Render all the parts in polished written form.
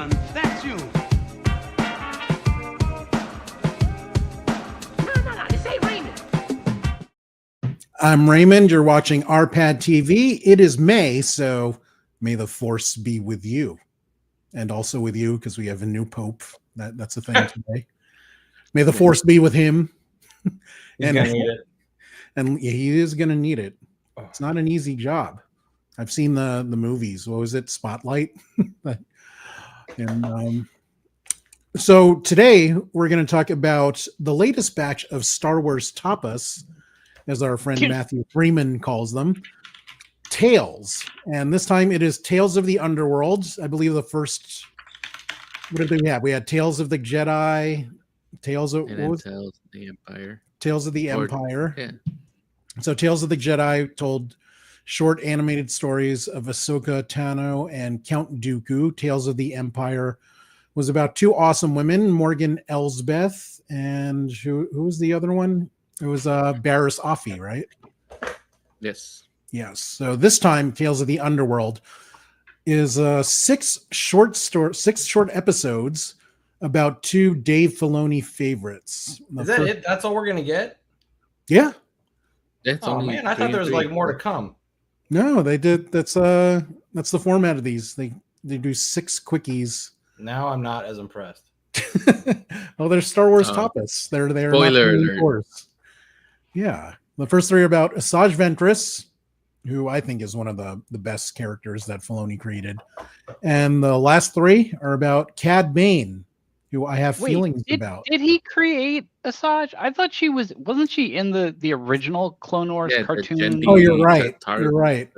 Raymond, that's you. No, this ain't Raymond. I'm Raymond. You're watching RPadTV. It is May, so may the force be with you. And also with you, because we have a new pope. That's a thing today. May the force be with him. He's gonna need it. And he is going to need it. It's not an easy job. I've seen the movies. What was it? Spotlight. So today we're going to talk about the latest batch of Star Wars tapas, as our friend Matthew Freeman calls them, Tales. And this time it is Tales of the Underworld. I believe the first, what did we have? We had Tales of the Jedi, Tales of the Empire. Tales of the Empire. Yeah. So Tales of the Jedi told short animated stories of Ahsoka Tano and Count Dooku. Tales of the Empire was about two awesome women, Morgan Elsbeth, and who was the other one? It was Barriss Offee, right? Yes. Yes. So this time, Tales of the Underworld is six short episodes about two Dave Filoni favorites. Is that it? That's all we're gonna get? Yeah. Oh man, I thought there was like more to come. No, they did. That's the format of these. They do 6 quickies. Now I'm not as impressed. Well, they're Star Wars tapas. They're spoiler alert. Yeah, the first 3 are about Asajj Ventress, who I think is one of the best characters that Filoni created, and the last 3 are about Cad Bane, who I have feelings about. Did he create Asajj? I thought wasn't she in the original Clone Wars cartoon? Oh, you're right. You're right.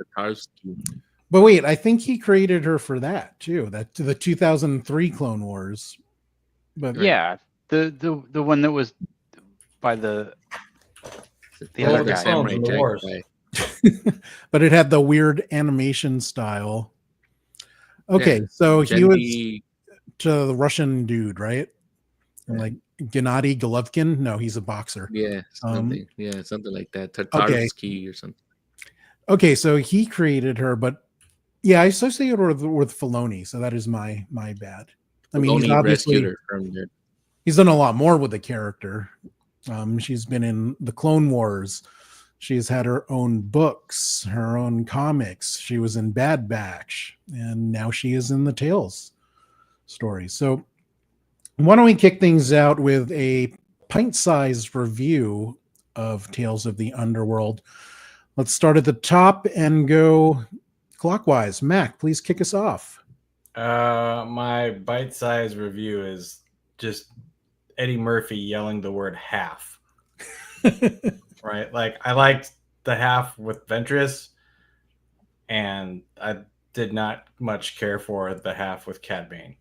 But wait, I think he created her for that too. That the 2003 Clone Wars. But yeah, the one that was by the other guy. The Wars. But it had the weird animation style. Okay, so he was to the Russian dude, right? Like Gennady Golovkin. No, he's a boxer. Yeah, something like that. Tatarsky or something. Okay, so he created her, but yeah, I associate her with Filoni, so that is my bad. I mean, he's obviously he's done a lot more with the character. She's been in the Clone Wars. She's had her own books, her own comics. She was in Bad Batch, and now she is in the Tales story. So why don't we kick things out with a pint-sized review of Tales of the Underworld. Let's start at the top and go clockwise. Mac, please kick us off. My bite-sized review is just Eddie Murphy yelling the word half. Right? Like, I liked the half with Ventress, and I did not much care for the half with Cad Bane.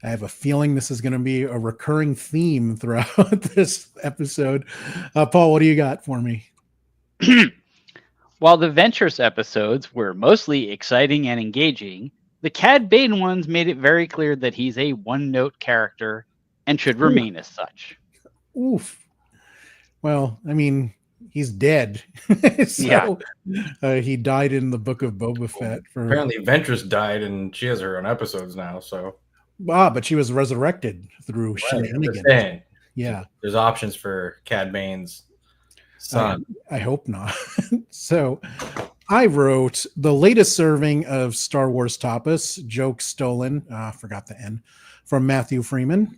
I have a feeling this is going to be a recurring theme throughout this episode. Paul, what do you got for me? While the Ventress episodes were mostly exciting and engaging, the Cad Bane ones made it very clear that he's a one-note character and should remain as such. Oof. Well, I mean, he's dead. He died in the Book of Boba Fett. Apparently, Ventress died, and she has her own episodes now. So, but she was resurrected through shenanigans. Yeah, there's options for Cad Bane's son. I hope not. So, I wrote the latest serving of Star Wars tapas, joke stolen. Forgot the N, from Matthew Freeman.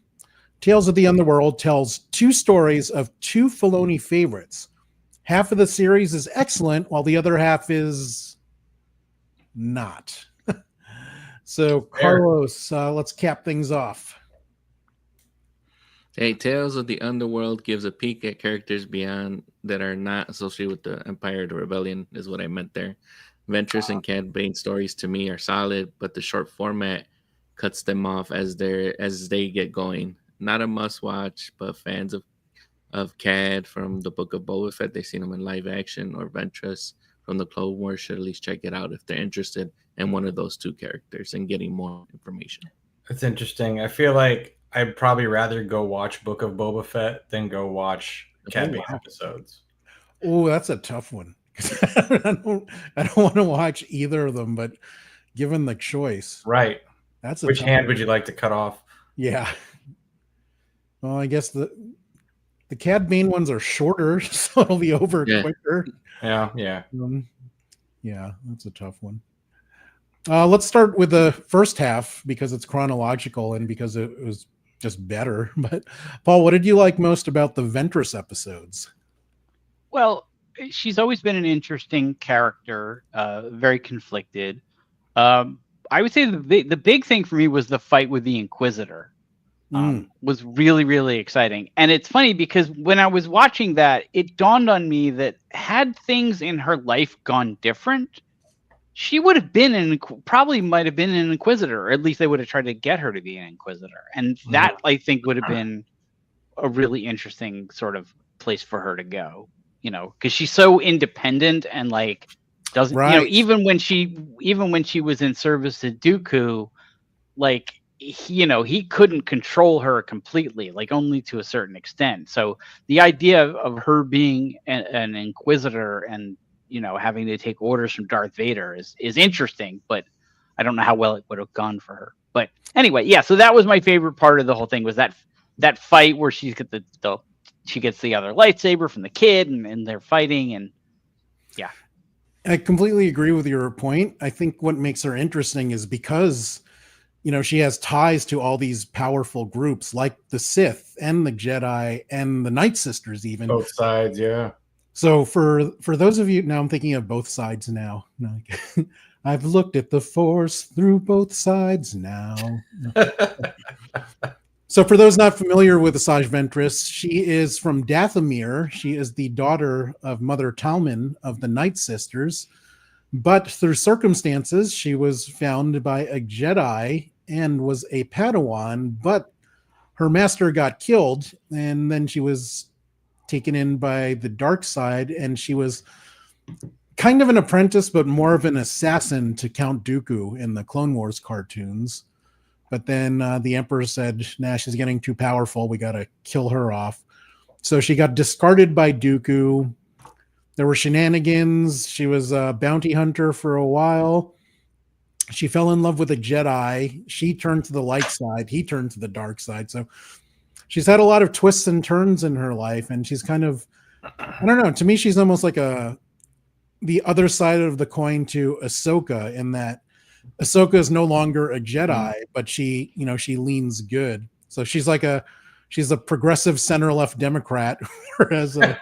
Tales of the Underworld tells 2 stories of 2 Filoni favorites. Half of the series is excellent, while the other half is not. So, Carlos, let's cap things off. Hey, Tales of the Underworld gives a peek at characters beyond that are not associated with the Empire or the Rebellion, is what I meant there. Ventress and Cad Bane stories to me are solid, but the short format cuts them off as they get going. Not a must-watch, but fans of Cad from the Book of Boba Fett, they've seen him in live action, or Ventress from the Clone Wars should at least check it out if they're interested in one of those 2 characters and getting more information. That's interesting. I feel like I'd probably rather go watch Book of Boba Fett than go watch Cad Bane episodes. Oh, that's a tough one. I don't want to watch either of them, but given the choice, right? That's which hand would you like to cut off? Yeah. Well, I guess the Cad Bane ones are shorter, so it'll be over quicker. Yeah. Yeah, that's a tough one. Let's start with the first half because it's chronological and because it was just better. But Paul, what did you like most about the Ventress episodes? Well, she's always been an interesting character, very conflicted. I would say the big thing for me was the fight with the Inquisitor. Was really, really exciting. And it's funny because when I was watching that, it dawned on me that had things in her life gone different, she would have been probably might have been an Inquisitor, or at least they would have tried to get her to be an Inquisitor. And that, I think, would have been a really interesting sort of place for her to go, you know, because she's so independent and like doesn't, you know, even when she was in service to Dooku, like, he couldn't control her completely, like only to a certain extent. So the idea of her being an Inquisitor and, you know, having to take orders from Darth Vader is interesting, but I don't know how well it would have gone for her. But anyway, yeah, so that was my favorite part of the whole thing, was that fight where she gets she gets the other lightsaber from the kid and they're fighting. And yeah, I completely agree with your point. I think what makes her interesting is because, you know, she has ties to all these powerful groups like the Sith and the Jedi and the Night Sisters, even both sides. Yeah. So for those of you, now I'm thinking of both sides now. I've looked at the Force through both sides now. So for those not familiar with Asajj Ventress, she is from Dathomir. She is the daughter of Mother Talman of the Night Sisters. But through circumstances, she was found by a Jedi and was a Padawan, but her master got killed, and then she was taken in by the dark side, and she was kind of an apprentice, but more of an assassin to Count Dooku in the Clone Wars cartoons. But then the Emperor said, nah, she's getting too powerful. We got to kill her off. So she got discarded by Dooku. There were shenanigans. She was a bounty hunter for a while. She fell in love with a Jedi. She turned to the light side. He turned to the dark side. So she's had a lot of twists and turns in her life. And she's kind of, I don't know, to me, she's almost like the other side of the coin to Ahsoka, in that Ahsoka is no longer a Jedi, but she leans good. So she's a progressive center-left Democrat, whereas like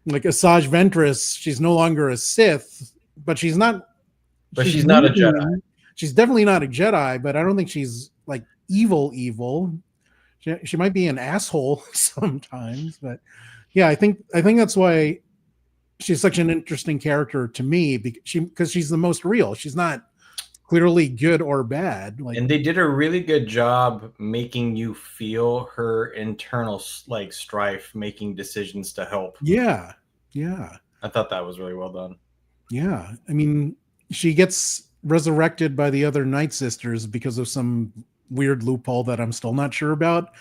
Asajj Ventress, she's no longer a Sith, but she's not. But she's not a Jedi. She's definitely not a Jedi, but I don't think she's like evil. She might be an asshole sometimes, but yeah, I think that's why she's such an interesting character to me, because she's the most real. She's not clearly good or bad. And they did a really good job making you feel her internal like strife, making decisions to help. Yeah. I thought that was really well done. Yeah, I mean, she gets resurrected by the other Night Sisters because of some weird loophole that I'm still not sure about,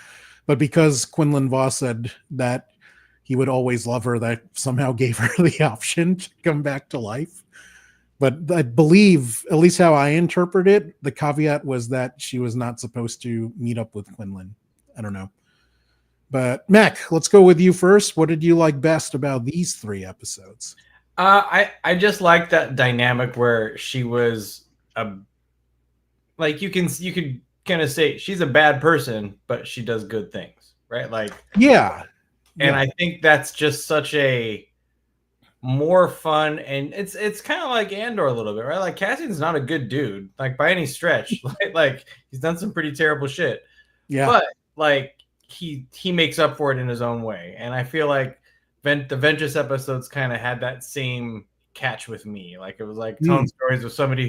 but because Quinlan Vos said that he would always love her, that somehow gave her the option to come back to life. But I believe, at least how I interpret it, the caveat was that she was not supposed to meet up with Quinlan. I don't know. But Mac, let's go with you first. What did you like best about these 3 episodes? I just like that dynamic where she was like you could kind of say she's a bad person, but she does good things, right? Like yeah. And I think that's just such a more fun, and it's kind of like Andor a little bit, right? Like Cassian's not a good dude, like by any stretch. like he's done some pretty terrible shit. Yeah. But like he makes up for it in his own way. And I feel like the Ventress episodes kind of had that same catch with me. Like it was like telling stories of somebody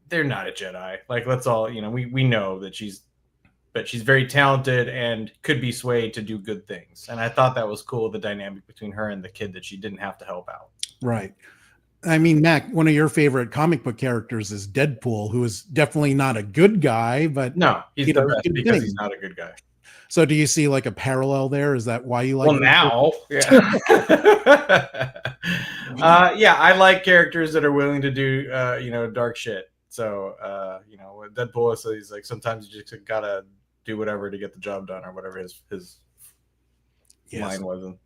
they're not a Jedi. Like let's all, we know that she's very talented and could be swayed to do good things. And I thought that was cool, the dynamic between her and the kid, that she didn't have to help out. Right. I mean, Mac, one of your favorite comic book characters is Deadpool, who is definitely not a good guy, but no, he's the best because he's not a good guy. So do you see like a parallel there? Is that why you like Well, now, yeah. Yeah, I like characters that are willing to do, dark shit. So, you know, with Deadpool, so he's like, sometimes you just gotta do whatever to get the job done, or whatever his line wasn't.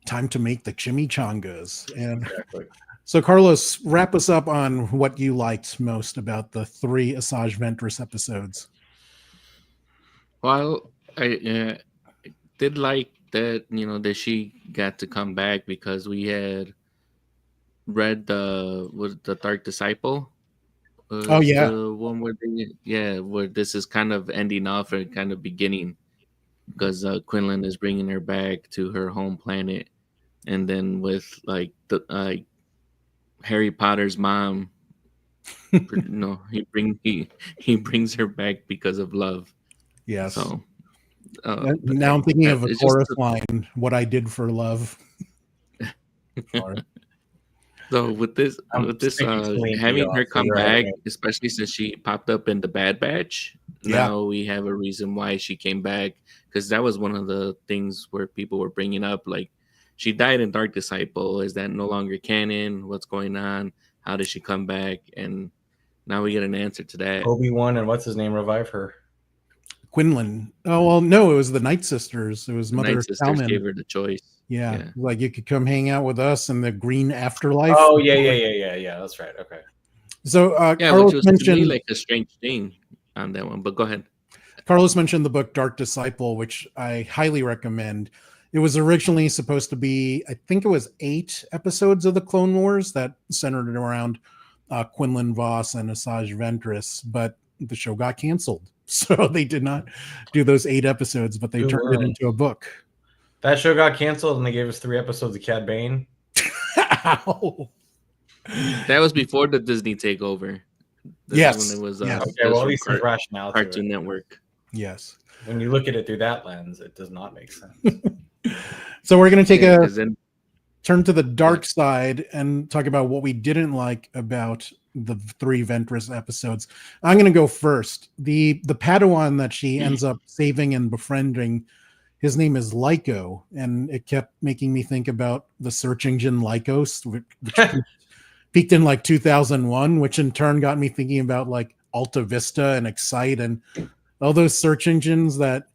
Time to make the chimichangas. And Exactly. so, Carlos, wrap us up on what you liked most about the 3 Asajj Ventress episodes. Well, I did like that, you know, that she got to come back, because we had read the Dark Disciple. Oh, yeah. The one where where this is kind of ending off and kind of beginning, because Quinlan is bringing her back to her home planet, and then with like the Harry Potter's mom, no, he brings her back because of love. Yes. So now I'm thinking of a chorus line, "What I Did for Love." So with this having her come back, especially since she popped up in the Bad Batch, now we have a reason why she came back, because that was one of the things where people were bringing up, like, she died in Dark Disciple. Is that no longer canon? What's going on? How did she come back? And now we get an answer to that. Obi-Wan and what's his name revive her? Quinlan. Oh, well, no, it was the Night Sisters. It was Mother Night Sisters Salmon. gave her the choice. Yeah, like you could come hang out with us in the green afterlife. Oh, yeah. That's right. Okay. So, Carlos, which was mentioned, to me like a strange thing on that one, but go ahead. Carlos mentioned the book Dark Disciple, which I highly recommend. It was originally supposed to be, I think it was 8 episodes of the Clone Wars that centered around Quinlan Vos and Asajj Ventress, but the show got canceled. So they did not do those 8 episodes, but they turned it into a book. That show got canceled, and they gave us 3 episodes of Cad Bane. Ow. That was before the Disney takeover. Yes. When it was, okay, well, at least there's rationale. Cartoon Network. Yes. When you look at it through that lens, it does not make sense. So we're going to take turn to the dark side and talk about what we didn't like about the 3 Ventress episodes. I'm going to go first. The Padawan that she ends up saving and befriending, his name is Lyco, and it kept making me think about the search engine Lycos, which peaked in like 2001, which in turn got me thinking about like Alta Vista and Excite and all those search engines that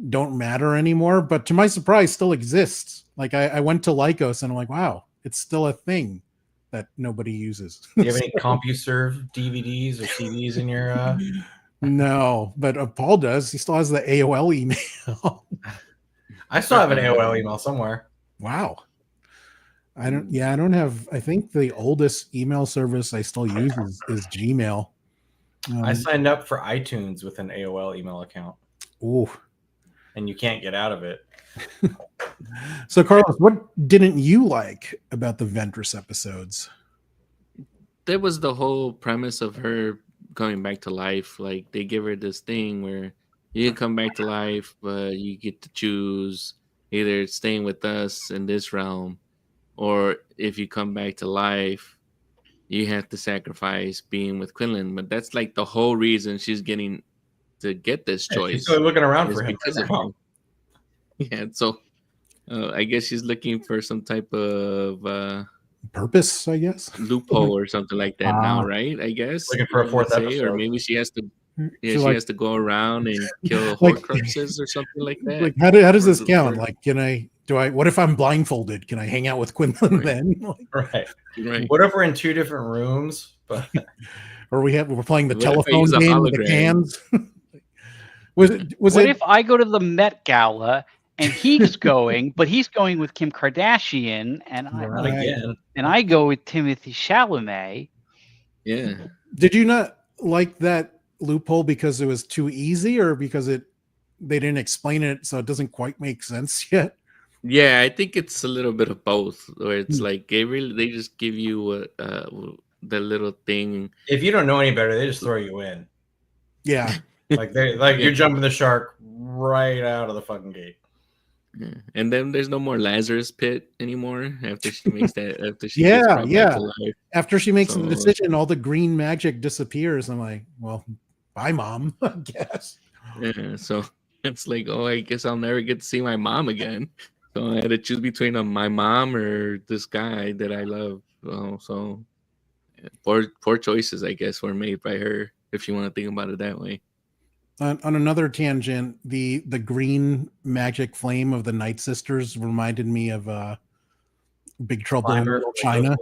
don't matter anymore, but to my surprise still exists. Like I went to Lycos and I'm like, wow, it's still a thing that nobody uses. Do you have any CompuServe DVDs or CDs in your No, but Paul does. He still has the AOL email. I still have an AOL email somewhere. Wow. I don't have, I think the oldest email service I still use is Gmail. I signed up for iTunes with an AOL email account. Ooh. And you can't get out of it. So, Carlos, what didn't you like about the Ventress episodes? There was the whole premise of her coming back to life. Like, they give her this thing where you can come back to life, but you get to choose either staying with us in this realm, or if you come back to life, you have to sacrifice being with Quinlan. But that's like the whole reason she's getting to get this choice. She's still looking around for him. Because of him. Yeah, so I guess she's looking for some type of purpose, I guess, loophole or something like that now, right? I guess looking for a 4th episode, or maybe she has to. Yeah, she has to go around and kill Horcruxes or something like that. Like, how does this count? Like, what if I'm blindfolded? Can I hang out with Quinlan then? Right. What if we're in 2 different rooms? But or we're playing the telephone game with the cans. What if I go to the Met Gala and he's going, but he's going with Kim Kardashian, and I go with Timothy Chalamet? Yeah. Did you not like that loophole because it was too easy, or because they didn't explain it, so it doesn't quite make sense yet? Yeah, I think it's a little bit of both, where it's like they just give you the little thing. If you don't know any better, they just throw you in. Yeah. You're jumping the shark right out of the fucking gate. Yeah. And then there's no more Lazarus pit anymore after she makes that. After she after she makes the decision, all the green magic disappears. I'm like, well, bye, Mom. I guess. Yeah. So it's like, oh, I guess I'll never get to see my mom again. So I had to choose between my mom or this guy that I love. So Poor choices, I guess, were made by her, if you want to think about it that way. On another tangent, the green magic flame of the Night Sisters reminded me of Big Trouble in Little China.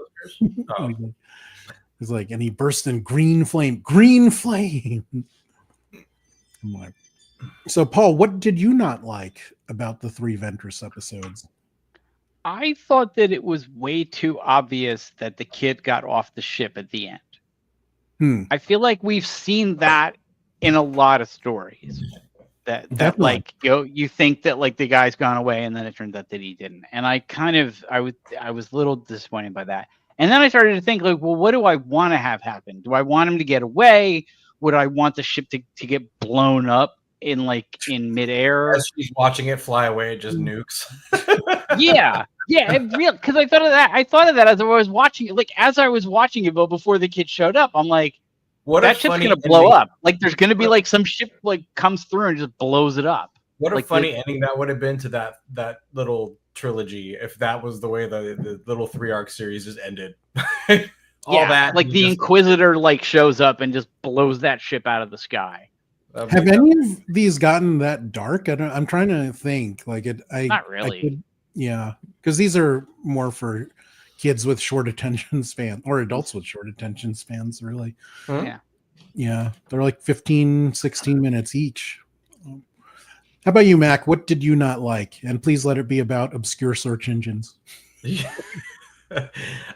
It's like, and he burst in green flame. I'm like, so Paul, what did you not like about the 3 Ventress episodes? I thought that it was way too obvious that the kid got off the ship at the end. I feel like we've seen that in a lot of stories. That like, you think that like the guy's gone away, and then it turns out that he didn't. And I was a little disappointed by that. And then I started to think, like, well, what do I want to have happen? Do I want him to get away? Would I want the ship to get blown up in midair? As she's watching it fly away, it just nukes. Yeah, real, because I thought of that. I thought of that as I was watching it. Like, as I was watching it, but before the kid showed up, I'm like, that ship's gonna blow up. Like, there's gonna be like some ship like comes through and just blows it up. What a funny ending that would have been to that little trilogy if that was the way the little 3-arc series just ended. That, like, the Inquisitor like shows up and just blows that ship out of the sky. Have any of these gotten that dark? I'm trying to think. Like, not really. Because these are more for kids with short attention span, or adults with short attention spans, really. Yeah, they're like 15, 16 minutes each. How about you, Mac? What did you not like? And please let it be about obscure search engines.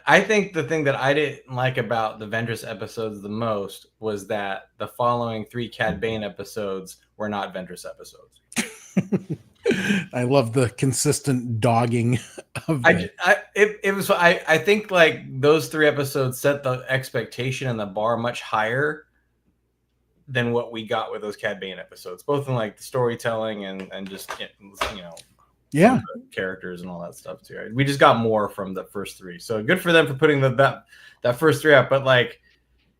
I think the thing that I didn't like about the Ventress episodes the most was that the following 3 Cad Bane episodes were not Ventress episodes. I love the consistent dogging of it. I think like those 3 episodes set the expectation and the bar much higher than what we got with those Cad Bane episodes, both in like the storytelling and just, characters and all that stuff too. Right? We just got more from the first 3, so good for them for putting that first 3 out. But like,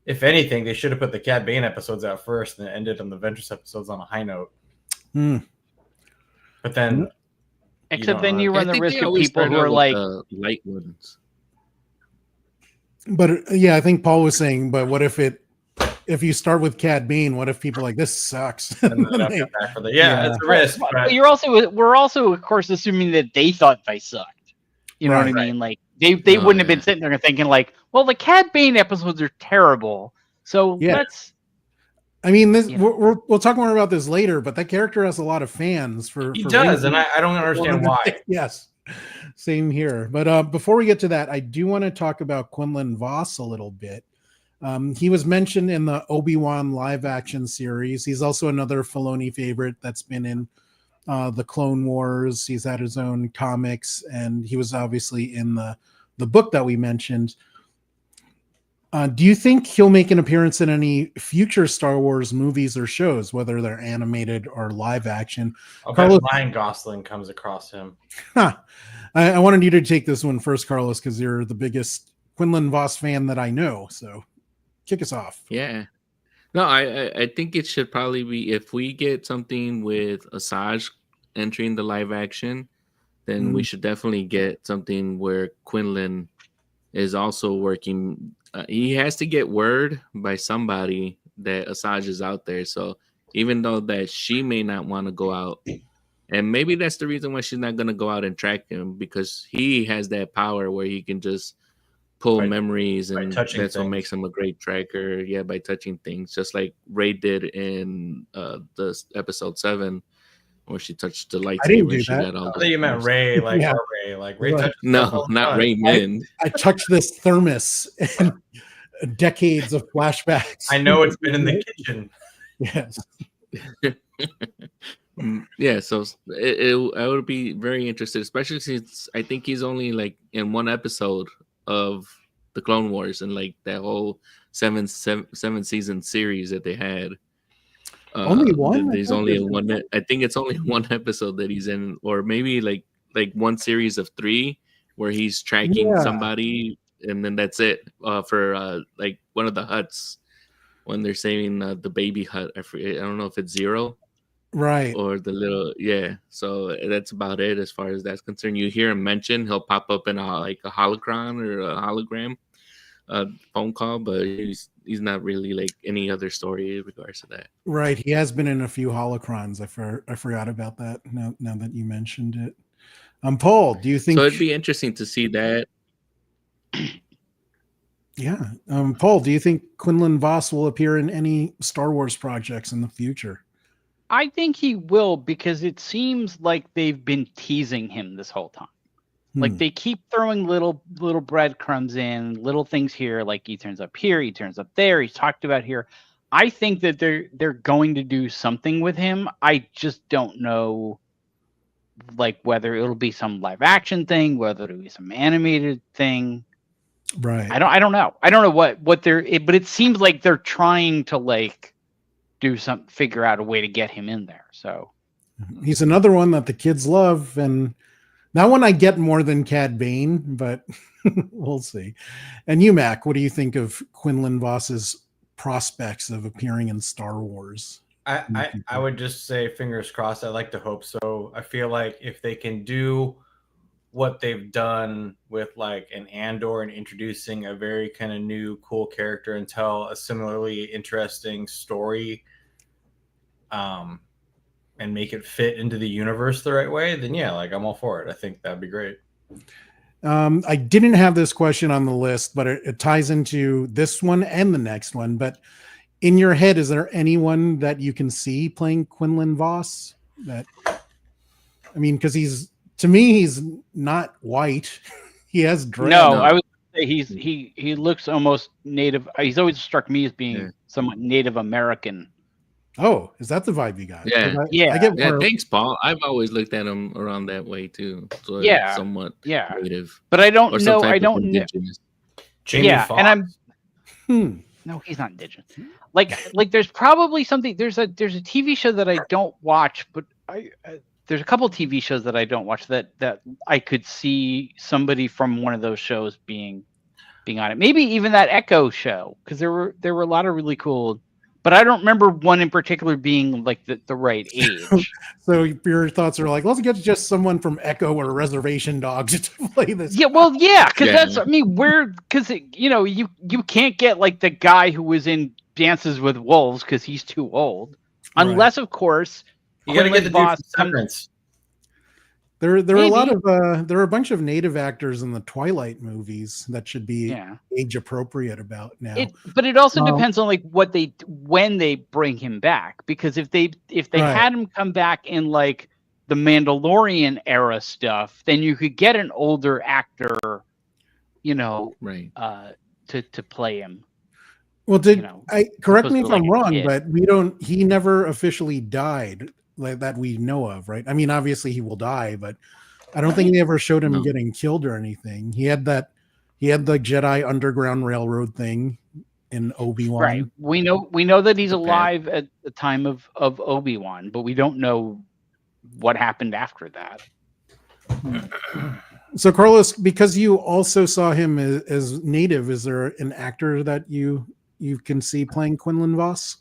if anything, they should have put the Cad Bane episodes out first and ended on the Ventress episodes on a high note. But then, except then you run the risk of people who are like light ones. But I think Paul was saying, but what if if you start with Cad Bane, what if people are like, this sucks? It's a risk. But we're also of course assuming that they thought they sucked. You know what I mean? Like they wouldn't have been sitting there thinking like, well, the Cad Bane episodes are terrible, so let's. I mean, we'll talk more about this later, but that character has a lot of fans. He does, and I don't understand why. Yes, same here. But before we get to that, I do want to talk about Quinlan Vos a little bit. He was mentioned in the Obi-Wan live-action series. He's also another Filoni favorite that's been in the Clone Wars. He's had his own comics, and he was obviously in the book that we mentioned. Do you think he'll make an appearance in any future Star Wars movies or shows, whether they're animated or live action? Carlos, Ryan Gosling comes across him. I wanted you to take this one first, Carlos, because you're the biggest Quinlan Vos fan that I know. So kick us off. Yeah. No, I think it should probably be, if we get something with Asajj entering the live action, then we should definitely get something where Quinlan is also working. He has to get word by somebody that Asajj is out there. So even though that she may not want to go out, and maybe that's the reason why she's not going to go out and track him, because he has that power where he can just pull memories, and that's what makes him a great tracker. Yeah, by touching things, just like Rey did in the episode 7, where she touched the lightsaber. I didn't do that. I thought you meant Rey, like Rey, like Rey. No, not Raymond. I touched this thermos and decades of flashbacks. I know it's been in the kitchen. Yes. Yeah, so I would be very interested, especially since I think he's only like in one episode of the Clone Wars and like that whole seven season series that they had. Only one? There's only one. I think it's only one episode that he's in, or maybe like one series of 3 where he's tracking somebody, and then that's it for like one of the huts when they're saving the baby hut. I don't know if it's Zero, right, or the little So that's about it as far as that's concerned. You hear him mention, he'll pop up in a holocron or a hologram phone call, but he's not really like any other story in regards to that. Right. He has been in a few holocrons. I forgot about that now that you mentioned it. Paul, do you think so? It'd be interesting to see that. Yeah. Paul, do you think Quinlan Vos will appear in any Star Wars projects in the future? I think he will, because it seems like they've been teasing him this whole time. Like they keep throwing little breadcrumbs in, little things here, like he turns up here, he turns up there, he's talked about here. I think that they're going to do something with him. I just don't know, like, whether it'll be some live action thing, whether it'll be some animated thing. Right. I don't know. I don't know what they're, but it seems like they're trying to like figure out a way to get him in there. So he's another one that the kids love, and that one I get more than Cad Bane, but we'll see. And you, Mac, what do you think of Quinlan Voss's prospects of appearing in Star Wars? I would just say fingers crossed. I like to hope so. I feel like if they can do what they've done with like an Andor and introducing a very kind of new, cool character and tell a similarly interesting story, and make it fit into the universe the right way, then yeah, like I'm all for it. I think that'd be great. I didn't have this question on the list, but it ties into this one and the next one. But in your head, is there anyone that you can see playing Quinlan Vos? Because to me, he's not white. He has dread. No, I would say he looks almost native. He's always struck me as being somewhat Native American. Oh, is that the vibe you got? Yeah. I get Thanks, Paul. I've always looked at him around that way too. So somewhat native. But I don't know. I don't know. Jamie Foxx. And I'm. No, he's not indigenous. Like there's probably something. There's a TV show that I don't watch, but there's a couple TV shows that I don't watch that I could see somebody from one of those shows being on it. Maybe even that Echo show, because there were a lot of really cool. But I don't remember one in particular being like the right age. So your thoughts are like, let's get just someone from Echo or Reservation Dogs to play this. Yeah, well, yeah, because that's, I mean, because you can't get like the guy who was in Dances with Wolves because he's too old, unless of course you gotta get the boss. There are a lot of there are a bunch of native actors in the Twilight movies that should be age appropriate about now. But it also depends on like when they bring him back, because if they had him come back in like the Mandalorian era stuff, then you could get an older actor, to play him. Well, correct me if I'm wrong, but he never officially died. Like that we know of, right? I mean, obviously he will die, but I don't think they ever showed him getting killed or anything. He had the Jedi Underground Railroad thing in Obi-Wan. Right. We know that he's alive at the time of Obi-Wan, but we don't know what happened after that. So Carlos, because you also saw him as native, is there an actor that you can see playing Quinlan Vos?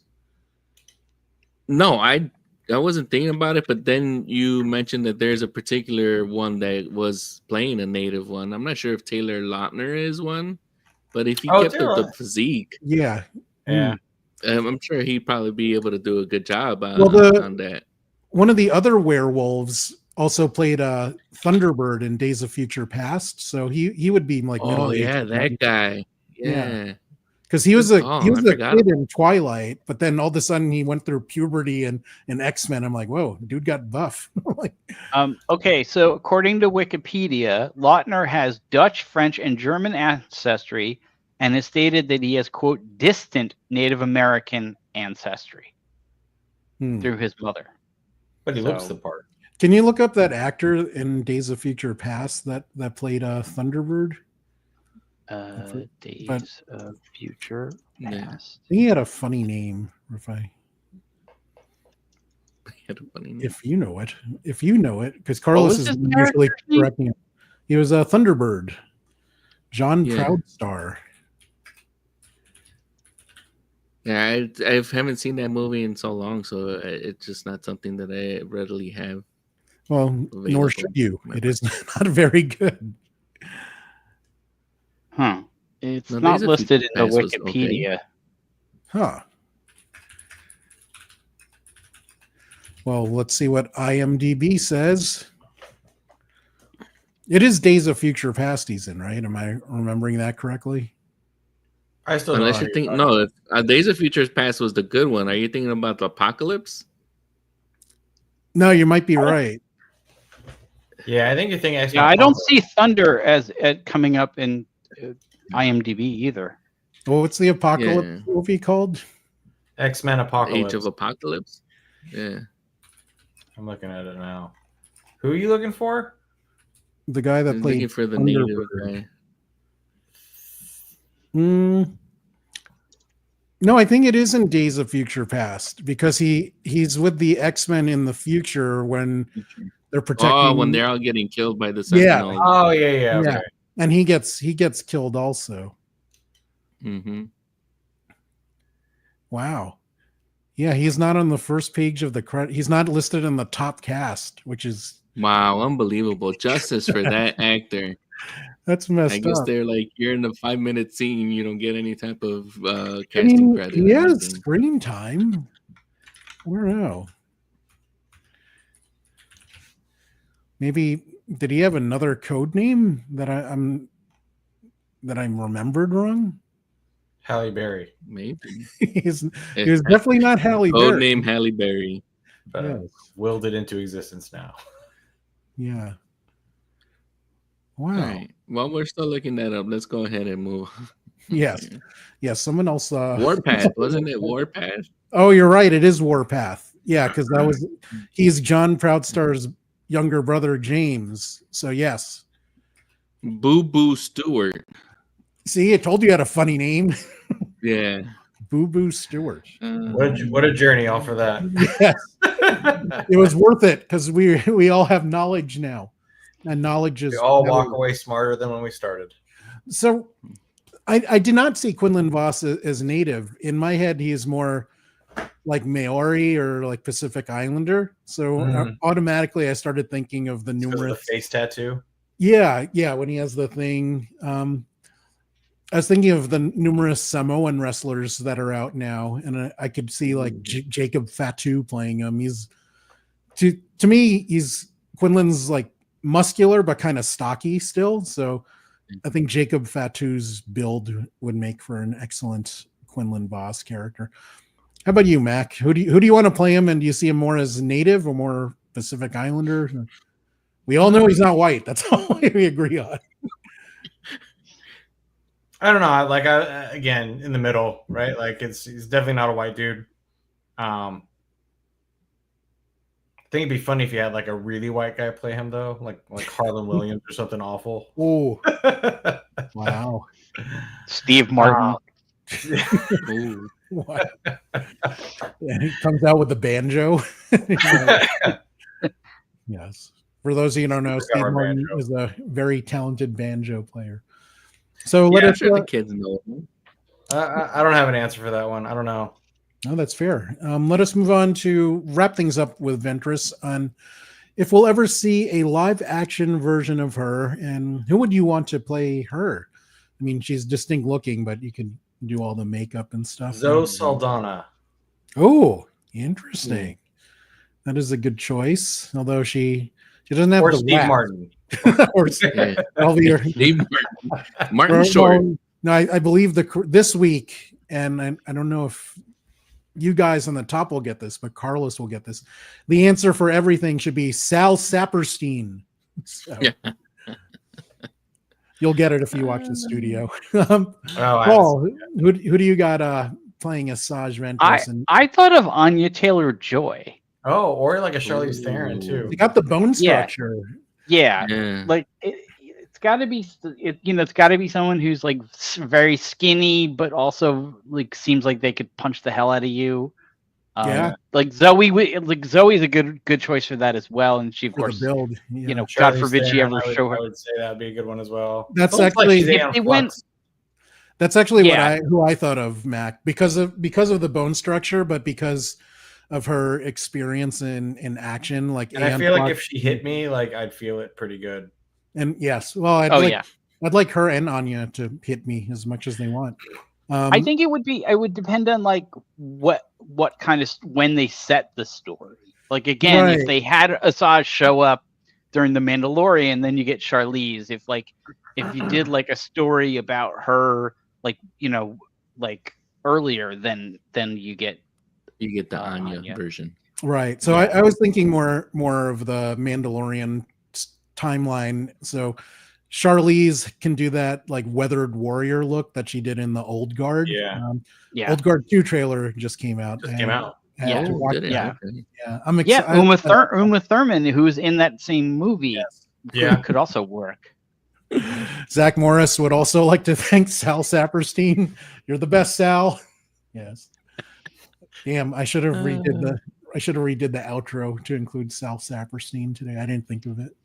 No, I wasn't thinking about it, but then you mentioned that there's a particular one that was playing a native one. I'm not sure if Taylor Lautner is one, but if he kept the physique, I'm sure he'd probably be able to do a good job on that. One of the other werewolves also played Thunderbird in Days of Future Past, so he would be like middle-aged. That guy, because he was a kid in Twilight, but then all of a sudden he went through puberty and X-Men. I'm like, whoa, dude got buff. Okay, so according to Wikipedia, Lautner has Dutch, French, and German ancestry, and has stated that he has, quote, distant Native American ancestry through his mother. But he looks the part. Can you look up that actor in Days of Future Past that played Thunderbird? Days of Future Past. He had a funny name. If you know it, because Carlos is usually correcting him. He was a Thunderbird, John Proudstar. Yeah, I haven't seen that movie in so long, so it's just not something that I readily have. Well, nor should you. It is not very good. Huh. It's No, not Days of listed Future in the Past was okay. Wikipedia. Huh. Well, let's see what IMDb says. It is Days of Future Past he's in, right? Am I remembering that correctly? I still Unless don't you think no, Days of Future Past was the good one. Are you thinking about the Apocalypse? No, you might be right. Yeah, I think you're thinking. Yeah, I don't see Thunder as coming up in IMDb either. Well, what's the Apocalypse movie called? X-Men Apocalypse. Age of Apocalypse. Yeah, I'm looking at it now. Who are you looking for? The guy that played looking for the Underworld. native guy. No, I think it is in Days of Future Past because he's with the X-Men in the future when they're protecting. Oh, when they're all getting killed by the Sentinel. Yeah. Oh, yeah. Okay. And he gets killed also. Mm-hmm. Wow. Yeah, he's not on the first page of the credit. He's not listed in the top cast, which is Wow, unbelievable. Justice for that actor. that's messed up. I guess they're like, you're in the 5-minute scene, you don't get any type of casting credit. He has screen time. I don't know. Maybe did he have another code name that I'm remembered wrong? Halle Berry. Maybe. he was definitely not Halle Berry. Code name Halle Berry. But Yes. willed it into existence now. Yeah. Wow. All right. While we're still looking that up, let's go ahead and move. Yes. Yes. Someone else. Warpath, wasn't it? Warpath. Oh, you're right. It is Warpath. Yeah, because he's John Proudstar's younger brother James. So yes. Boo Boo Stewart. See, I told you had a funny name. Yeah. Boo Boo Stewart. What a journey off of that. Yes. It was worth it because we all have knowledge now. And knowledge is We all walk away smarter than when we started. So I did not see Quinlan Voss as native. In my head, he is more like Maori or like Pacific Islander. So automatically I started thinking of the numerous the face tattoo. Yeah, when he has the thing. I was thinking of the numerous Samoan wrestlers that are out now, and I could see like Jacob Fatu playing him. He's to me, he's Quinlan's like muscular but kind of stocky still. So I think Jacob Fatu's build would make for an excellent Quinlan Voss character. How about you, Mac? Who do you want to play him, and do you see him more as native or more Pacific Islander? We all know he's not white. That's all we agree on. I don't know. Like again, in the middle, right? Like he's definitely not a white dude. I think it'd be funny if you had like a really white guy play him though, like Harlan Williams or something awful. Oh, wow! Steve Martin. Ooh. What? Yeah, he comes out with the banjo. Yes. For those of you who don't know, Steve Martin is a very talented banjo player. So let us. Sure the kids know. I don't have an answer for that one. I don't know. No, that's fair. Let us move on to wrap things up with Ventress on if we'll ever see a live action version of her, and who would you want to play her? I mean, she's distinct looking, but you could do all the makeup and stuff. Zoe Saldana. Oh, interesting. That is a good choice. Although she doesn't have the Steve Martin. Or Steve Martin. Martin Short. No, I believe this week, and I don't know if you guys on the top will get this, but Carlos will get this. The answer for everything should be Sal Saperstein. So, you'll get it if you watch the studio. Paul, who do you got playing Asajj Ventress? I thought of Anya Taylor-Joy. Oh, or like a Charlize Theron too. You got the bone structure. Yeah. Like it's got to be, it's got to be someone who's like very skinny, but also like seems like they could punch the hell out of you. Like Zoe, Zoe's a good choice for that as well. And she, of course, build, God forbid she ever show her. I would say that'd be a good one as well. That's actually That's actually who I thought of, Mac, because of the bone structure, but because of her experience in action. Like, and I feel like if she hit me, like I'd feel it pretty good. And yes, well, I'd I'd like her and Anya to hit me as much as they want. I think it would depend on like what kind of when they set the story. Like again, if they had Asajj show up during The Mandalorian, then you get Charlize. If you did like a story about her, like like earlier, then you get the Anya version. Right. So I was thinking more of the Mandalorian timeline. So Charlize can do that like weathered warrior look that she did in the Old Guard. Old Guard 2 trailer just came out. Yeah. I'm excited. Uma Thurman, who's in that same movie, could also work. Zach Morris would also like to thank Sal Saperstein. You're the best, Sal. Yes. Damn, I should have redid the outro to include Sal Saperstein today. I didn't think of it.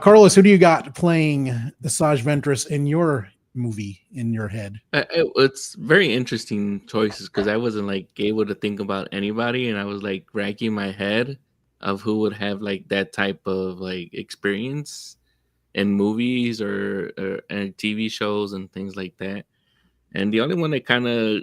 Carlos, who do you got playing Asajj Ventress in your movie in your head? It's very interesting choices because I wasn't like able to think about anybody, and I was like racking my head of who would have like that type of like experience in movies or and TV shows and things like that. And the only one that kind of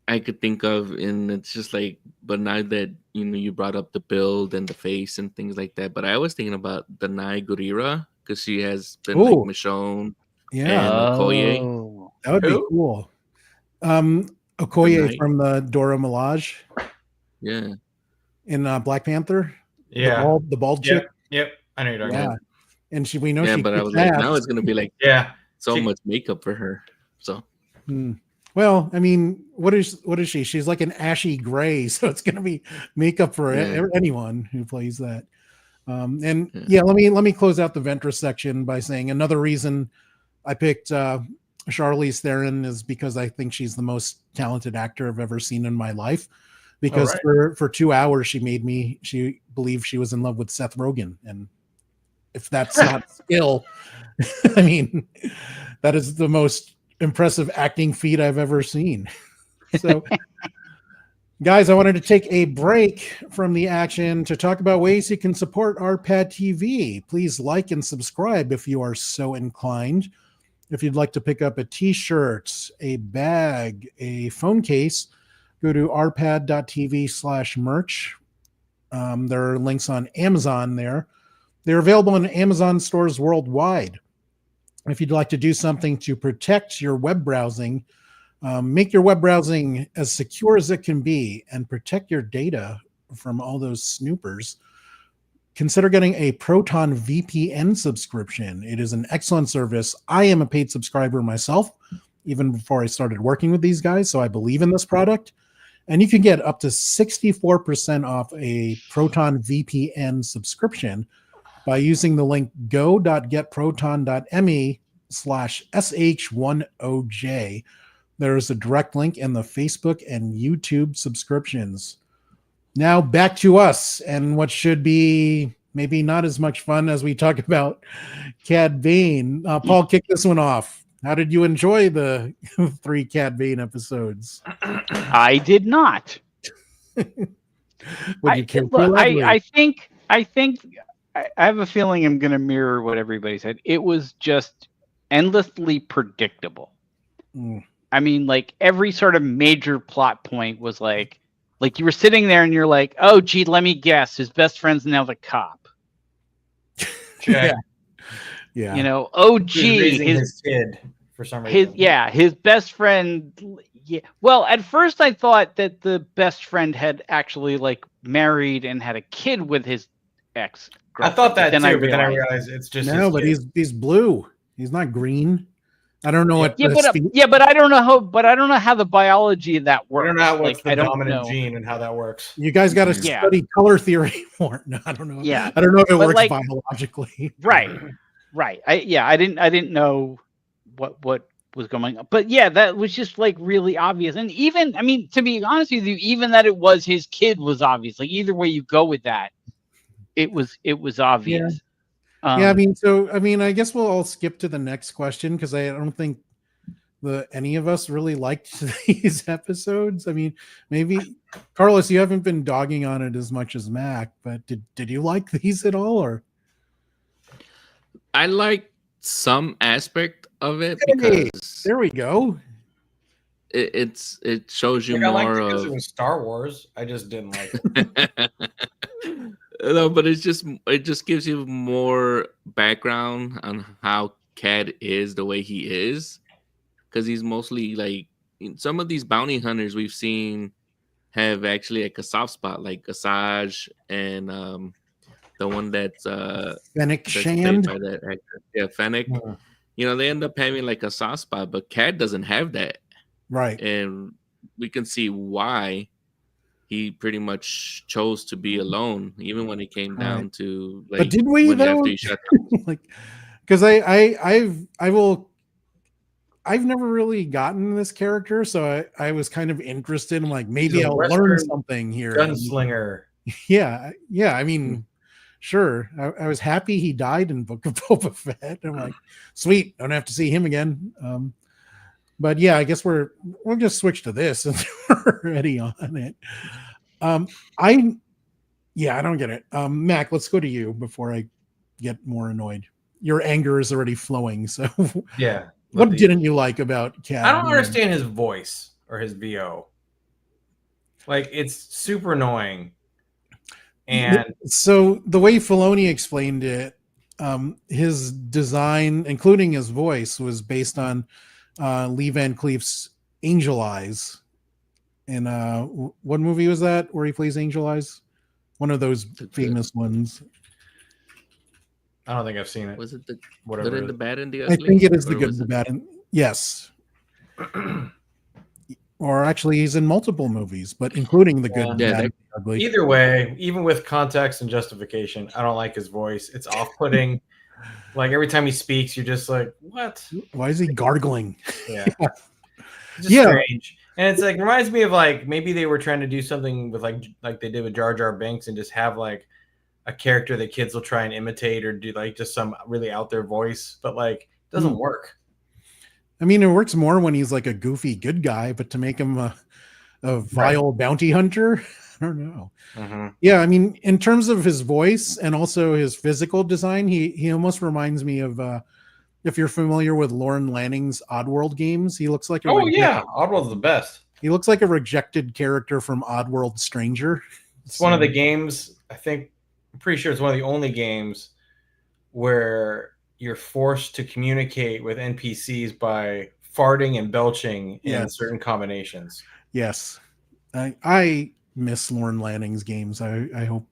I could think of, and it's just like, but now that you brought up the build and the face and things like that, but I was thinking about Danai Gurira because she has been like Michonne and Okoye. That would be cool. Okoye from the Dora Milaje, in Black Panther, the bald chick. Yep, I know you're talking about. And we know she. But I was like, now it's gonna be like so much makeup for her. So. Well, I mean, what is she? She's like an ashy gray, so it's going to be makeup for anyone who plays that. Let me close out the Ventress section by saying another reason I picked Charlize Theron is because I think she's the most talented actor I've ever seen in my life. Because for 2 hours she believed she was in love with Seth Rogen, and if that's not skill, I mean, that is the most impressive acting feat I've ever seen. So guys, I wanted to take a break from the action to talk about ways you can support RPadTV. Please like and subscribe if you are so inclined. If you'd like to pick up a t-shirt, a bag, a phone case, go to rpad.tv/merch. There are links on Amazon there. They're available in Amazon stores worldwide. If you'd like to do something to protect your web browsing, make your web browsing as secure as it can be and protect your data from all those snoopers, consider getting a Proton VPN subscription. It is an excellent service. I am a paid subscriber myself, even before I started working with these guys, so I believe in this product. And you can get up to 64% off a Proton VPN subscription by using the link go.getproton.me/sh10j. There is a direct link in the Facebook and YouTube subscriptions. Now back to us and what should be maybe not as much fun as we talk about Cad Bane. Paul, kick this one off. How did you enjoy the 3 Cad Bane episodes? I did not. Would you care to elaborate? I think I have a feeling I'm going to mirror what everybody said. It was just endlessly predictable. I mean, like every sort of major plot point was like you were sitting there and you're like, oh, gee, let me guess. His best friend's now the cop. Yeah. Oh, gee, his kid for some reason. His best friend. Yeah. Well, at first I thought that the best friend had actually like married and had a kid with his ex. I thought that too, but then I realized it's just but he's blue. He's not green. I don't know what. But I don't know how. But I don't know how the biology of that works. I don't know what's the dominant gene and how that works. You guys got to study color theory more. No, I don't know. Yeah, I don't know if it works biologically. Right. I didn't know what was going on. But yeah, that was just like really obvious. And even, I mean, to be honest with you, even that it was his kid was obvious. Like either way you go with that, it was obvious. I guess we'll all skip to the next question because I don't think any of us really liked these episodes. I mean, maybe Carlos, you haven't been dogging on it as much as Mac, but did you like these at all? Or I like some aspect of it Hey, because there we go. it shows you Like, I liked more it because of it was Star Wars. I just didn't like it. no, but it just gives you more background on how Cad is the way he is, because he's mostly like some of these bounty hunters we've seen have actually like a soft spot, like Asajj and the one that's Fennec played Shand. by that actor, yeah, Fennec. Mhm. You know, they end up having like a soft spot, but Cad doesn't have that, Right. and we can see why he pretty much chose to be alone, even when it came down to like. But did we when though? after he shut Like, because I've never really gotten this character, so I was kind of interested in like maybe He's a I'll learn Western something here. Gunslinger. Yeah, I mean, sure. I was happy he died in Book of Boba Fett. I'm like, sweet, don't have to see him again. But yeah, I guess we'll just switch to this and we're already on it. I don't get it. Mac, let's go to you before I get more annoyed. Your anger is already flowing. So Yeah. what didn't you like about Cad? I don't understand his voice or his VO. Like, it's super annoying. And so the way Filoni explained it, his design, including his voice, was based on Lee Van Cleef's Angel Eyes. And what movie was that where he plays Angel Eyes? One of those famous ones. I don't think I've seen it. Was it the Whatever Good it and the is. Bad and the I Ugly? think it is the Or good, was the it- bad, and yes. Or actually, he's in multiple movies, but including the good, the Yeah, bad, and the ugly. Either way, even with context and justification, I don't like his voice. It's off-putting. Like, every time he speaks, you're just like, what? Why is he gargling? Yeah. It's just Yeah. strange. And it's like, reminds me of like maybe they were trying to do something with like they did with Jar Jar Binks and just have like a character that kids will try and imitate or do like just some really out there voice, but like it doesn't work. I mean, it works more when he's like a goofy good guy, but to make him a vile bounty hunter, I don't know. Mm-hmm. Yeah, I mean, in terms of his voice and also his physical design, he almost reminds me of if you're familiar with Lauren Lanning's Oddworld games, he looks like Oddworld's the best. He looks like a rejected character from Oddworld Stranger. It's one of the games, I'm pretty sure it's one of the only games where you're forced to communicate with NPCs by farting and belching in certain combinations. Yes. I miss Lauren Lanning's games. I hope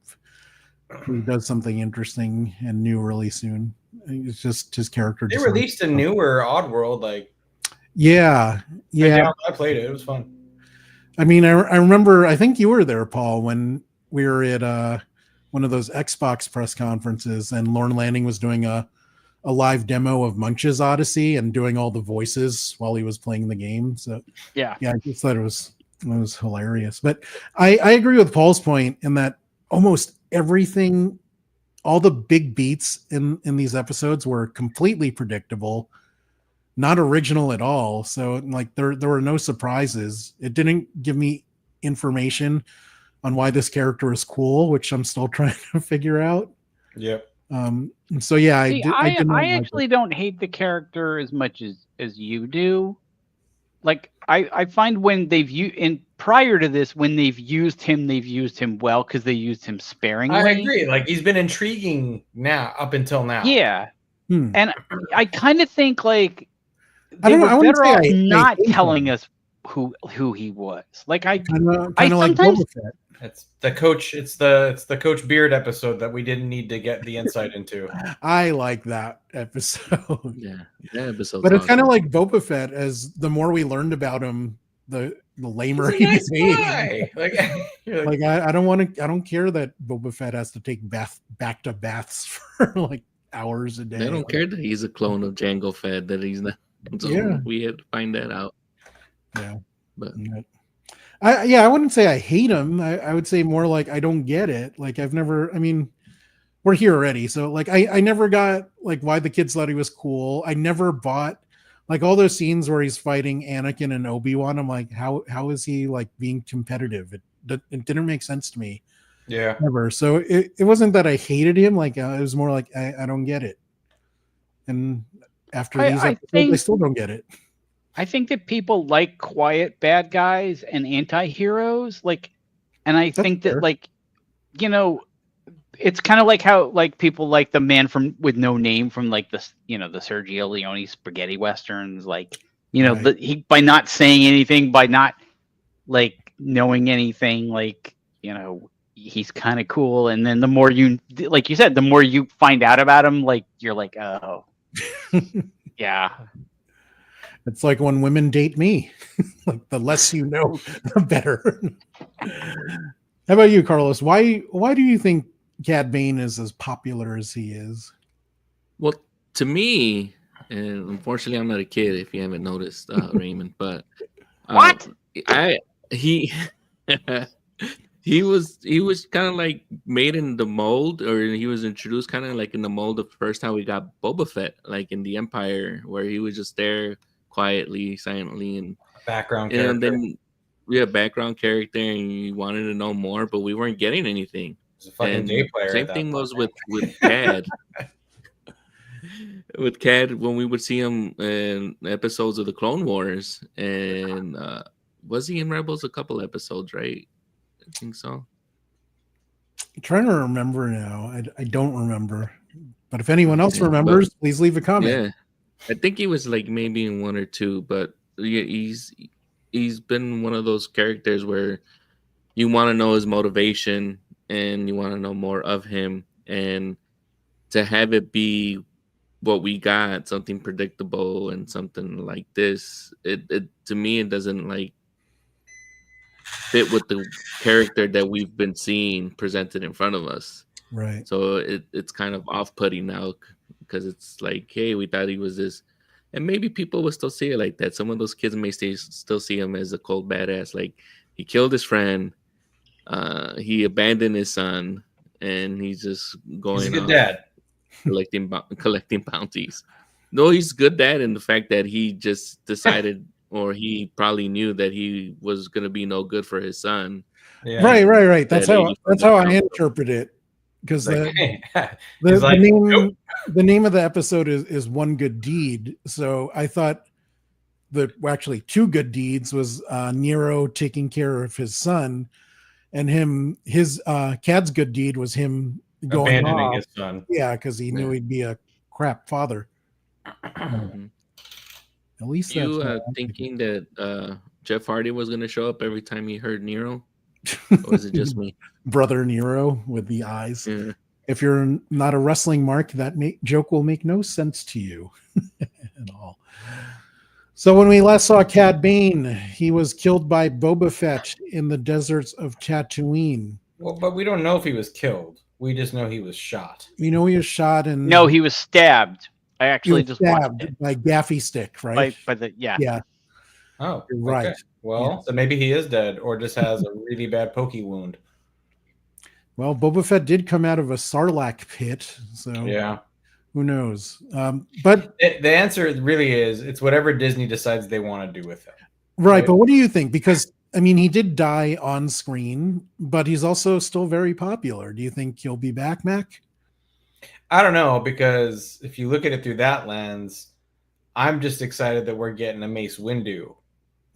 he does something interesting and new really soon. It's just his character. They released a newer Oddworld, like yeah. I played it. It was fun. I mean, I remember. I think you were there, Paul, when we were at one of those Xbox press conferences, and Lauren Lanning was doing a live demo of Munch's Odyssey and doing all the voices while he was playing the game. So yeah, I just thought it was hilarious. But I agree with Paul's point in that almost everything, all the big beats in these episodes were completely predictable, not original at all. So like there were no surprises. It didn't give me information on why this character is cool, which I'm still trying to figure out. Yep. So yeah, I actually don't hate the character as much as you do. Like I find when prior to this, when they've used him well because they used him sparingly. I agree. Like he's been intriguing up until now. Yeah. And I kind of think like I were better off I not telling us who he was. Like I kind of like Boba Fett. It's the coach. It's the Coach Beard episode that we didn't need to get the insight into. I like that episode. Yeah, that episode. But it's kind of like Boba Fett. As the more we learned about him, the lamer he became. Like I don't care that Boba Fett has to take back to baths for like hours a day. They don't care that he's a clone of Jango Fett. That he's not. So we had to find that out. Yeah, but. I wouldn't say I hate him. I would say more like I don't get it. Like we're here already. So like I never got like why the kids thought he was cool. I never bought like all those scenes where he's fighting Anakin and Obi-Wan. I'm like, how is he like being competitive? It didn't make sense to me. Yeah. Never. So it wasn't that I hated him. Like it was more like I don't get it. and after these episodes, I still don't get it. I think that people like quiet bad guys and anti-heroes, and I think that it's kind of like how people like the man with no name from the Sergio Leone spaghetti westerns, he by not saying anything, by not knowing anything, he's kind of cool, and then the more you said, the more you find out about him, you're like, oh yeah. It's like when women date me. The less you know, the better. How about you, Carlos? Why do you think Cad Bane is as popular as he is? Well, to me, and unfortunately I'm not a kid if you haven't noticed, Raymond, but what? He was kind of made in the mold, or he was introduced kind of in the mold of the first time we got Boba Fett, in the Empire, where he was just there quietly, silently, and background character. And then we had background character, and you wanted to know more, but we weren't getting anything. He was a fucking day player. Same thing was with Cad. With Cad, when we would see him in episodes of the Clone Wars, and was he in Rebels a couple episodes, right? I think so. I'm trying to remember now. I don't remember. But if anyone else remembers, please leave a comment. Yeah. I think he was maybe in one or two, but he's been one of those characters where you want to know his motivation and you want to know more of him, and to have it be what we got, something predictable and something like this, it to me it doesn't fit with the character that we've been seeing presented in front of us. Right. So it's kind of off-putting now, because it's hey, we thought he was this, and maybe people will still see it like that. Some of those kids may still see him as a cold badass, he killed his friend, he abandoned his son, and he's just going. He's a good dad, collecting bounties. No, he's good dad in the fact that he just decided, or he probably knew that he was going to be no good for his son. Yeah. Right. That's how I interpret it. Because the name of the episode is One Good Deed. So I thought that actually Two Good Deeds was Nero taking care of his son, and his Cad's good deed was him going abandoning off. His son. Yeah, because he knew he'd be a crap father. At least you thinking that Jeff Hardy was going to show up every time he heard Nero. Or is it just me? Brother Nero with the eyes. Yeah. If you're not a wrestling mark, that joke will make no sense to you at all. So when we last saw Cad Bane, he was killed by Boba Fett in the deserts of Tatooine. Well, but we don't know if he was killed. We just know he was shot. We know he was shot, and no, he was stabbed. I actually just watched it. By Gaffy Stick, right? Yeah. Oh, you're right. Okay. Well, so maybe he is dead, or just has a really bad pokey wound. Well, Boba Fett did come out of a Sarlacc pit, so yeah, who knows? But the answer really is it's whatever Disney decides they want to do with him. Right, but what do you think? Because I mean, he did die on screen, but he's also still very popular. Do you think he'll be back, Mac? I don't know, because if you look at it through that lens, I'm just excited that we're getting a Mace Windu.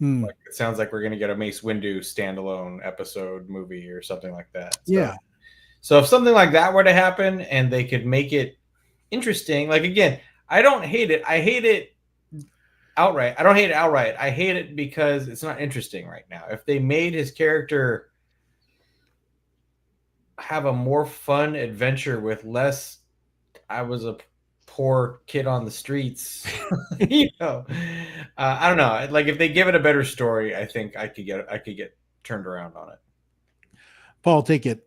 It sounds like we're going to get a Mace Windu standalone episode movie or something like that. So, yeah. So if something like that were to happen and they could make it interesting, again, I don't hate it. I hate it outright. I don't hate it outright. I hate it because it's not interesting right now. If they made his character have a more fun adventure with less, I was a poor kid on the streets, I don't know. If they give it a better story, I think I could get turned around on it. Paul, take it.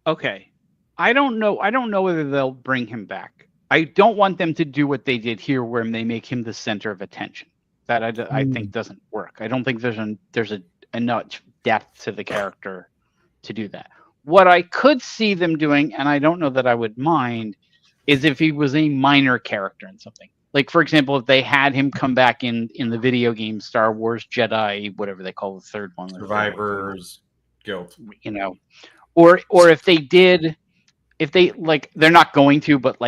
Okay. I don't know whether they'll bring him back. I don't want them to do what they did here, where they make him the center of attention. That I think doesn't work. I don't think there's enough depth to the character to do that. What I could see them doing, and I don't know that I would mind, is if he was a minor character in something. For example, if they had him come back in the video game Star Wars Jedi, whatever they call the third one, Survivor's Guild, or if they did, they're not going to, but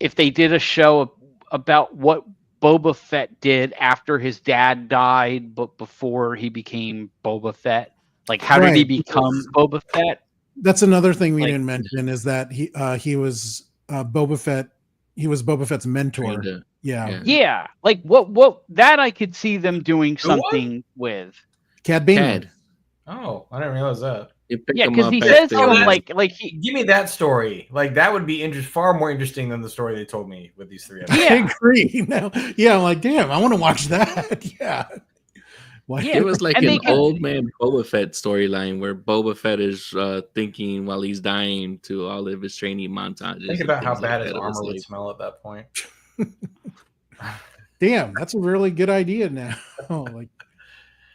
if they did a show about what Boba Fett did after his dad died, but before he became Boba Fett. Like, how did he become Boba Fett? That's another thing we didn't mention is that he was Boba Fett. He was Boba Fett's mentor. Yeah. Like what that I could see them doing something with. Cad Bane. Oh, I didn't realize that. Yeah, because he says to him like give me that story. Like that would be far more interesting than the story they told me with these 3 episodes. I agree. Now, I'm like, damn, I want to watch that. Yeah. It was like an old man Boba Fett storyline where Boba Fett is thinking while he's dying to all of his training montages. Think about how bad his armor would smell at that point. Damn, that's a really good idea now. Like,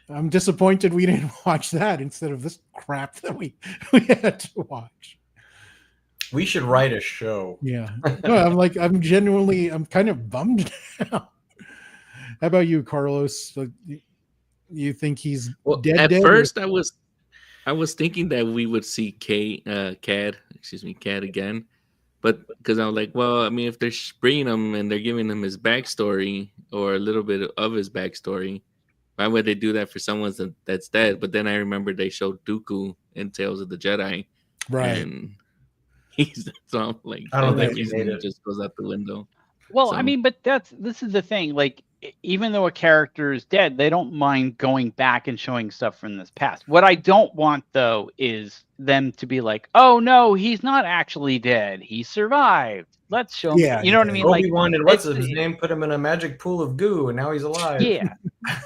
I'm disappointed we didn't watch that instead of this crap that we had to watch. We should write a show. Yeah. No, I'm kind of bummed now. How about you, Carlos? You think he's dead? At first, I was thinking that we would see Cad again, but because I was like, well, I mean, if they're bringing him and they're giving him his backstory or a little bit of his backstory, why would they do that for someone that's dead? But then I remember they showed Dooku in Tales of the Jedi, right? And he's so I'm like, I don't think he just goes out the window. Well, I mean, but this is the thing, like. Even though a character is dead, they don't mind going back and showing stuff from this past. What I don't want, though, is them to be like, "Oh no, he's not actually dead. He survived. Let's show him." Yeah, you know what I mean? Like, wanted what's his name? Put him in a magic pool of goo, and now he's alive. Yeah,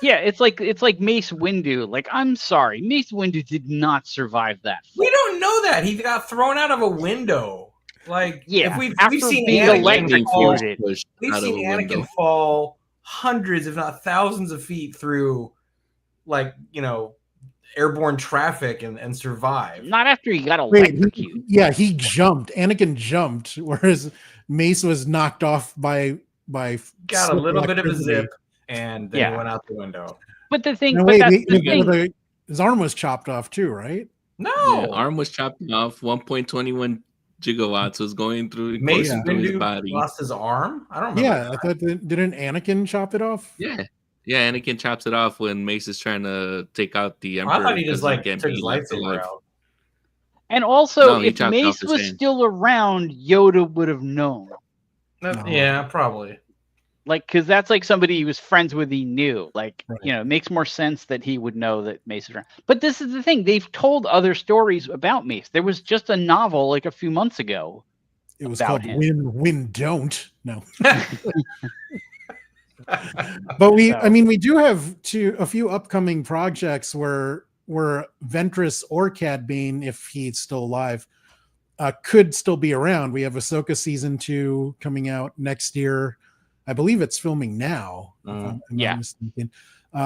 yeah. It's like Mace Windu. Like, I'm sorry, Mace Windu did not survive that. We don't know that he got thrown out of a window. Like, yeah, if we've seen Anakin fall hundreds, if not thousands of feet through, like, airborne traffic and survive. Not after he got electrocuted. He jumped. Anakin jumped, whereas Mace was knocked off by got a little bit of a zip, and then went out the window. But the thing, his arm was chopped off too, right? No, arm was chopped off. 1.21 gigawatts was going through his body. Lost his arm? I don't remember. Yeah, I thought didn't Anakin chop it off? Yeah, Anakin chops it off when Mace is trying to take out the Emperor. I thought he just took his lightsaber out. And also, if Mace was still around, Yoda would have known. Yeah, probably. Like, because that's like somebody he was friends with, he knew. Like, it makes more sense that he would know that Mace is around. But this is the thing. They've told other stories about Mace. There was just a novel like a few months ago. It was called Win, Don't. No. But we do have a few upcoming projects where Ventress or Cad Bane, if he's still alive, could still be around. We have Ahsoka season 2 coming out next year. I believe it's filming now. I'm not mistaken.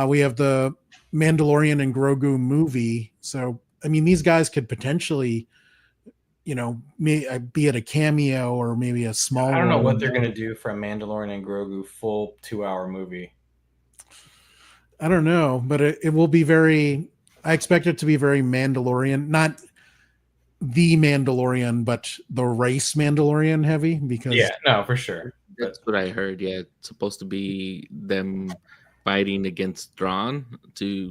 We have the Mandalorian and Grogu movie. So, I mean, these guys could potentially, be it a cameo or maybe a small. I don't know what they're going to do for a Mandalorian and Grogu full 2-hour movie. I don't know, but it will be I expect it to be very Mandalorian, not the Mandalorian, but the race Mandalorian heavy. Because for sure. That's what I heard. Yeah, it's supposed to be them fighting against Thrawn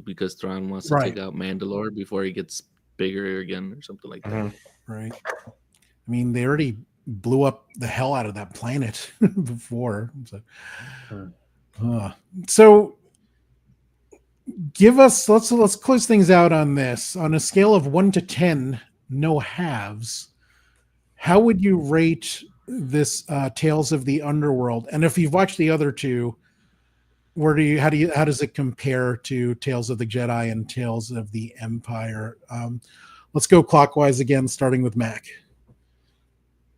because Thrawn wants to take out Mandalore before he gets bigger again or something like that. Right. I mean, they already blew up the hell out of that planet before. So give us let's close things out on this. On a scale of 1 to 10, no halves. How would you rate this Tales of the Underworld? And if you've watched the other two, how does it compare to Tales of the Jedi and Tales of the Empire? Let's go clockwise again, starting with Mac.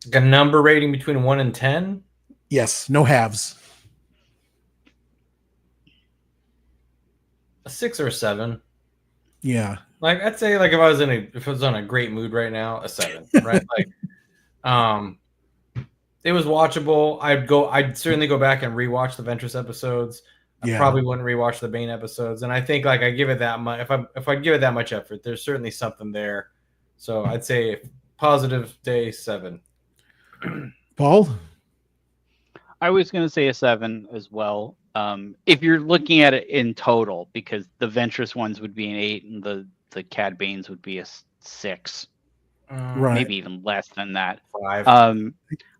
Like a number rating between 1 and 10? Yes, no halves. A 6 or a 7. Yeah. Like, I'd say, like, if I was on a great mood right now, a 7, right? Like, it was watchable. I'd certainly go back and rewatch the Ventress episodes. I probably wouldn't rewatch the Bane episodes. And I think, like, I give it that much. If I give it that much effort, there's certainly something there. So I'd say positive day 7. Paul? I was going to say a 7 as well. If you're looking at it in total, because the Ventress ones would be an 8 and the Cad Banes would be a 6, Right. maybe even less than that. 5.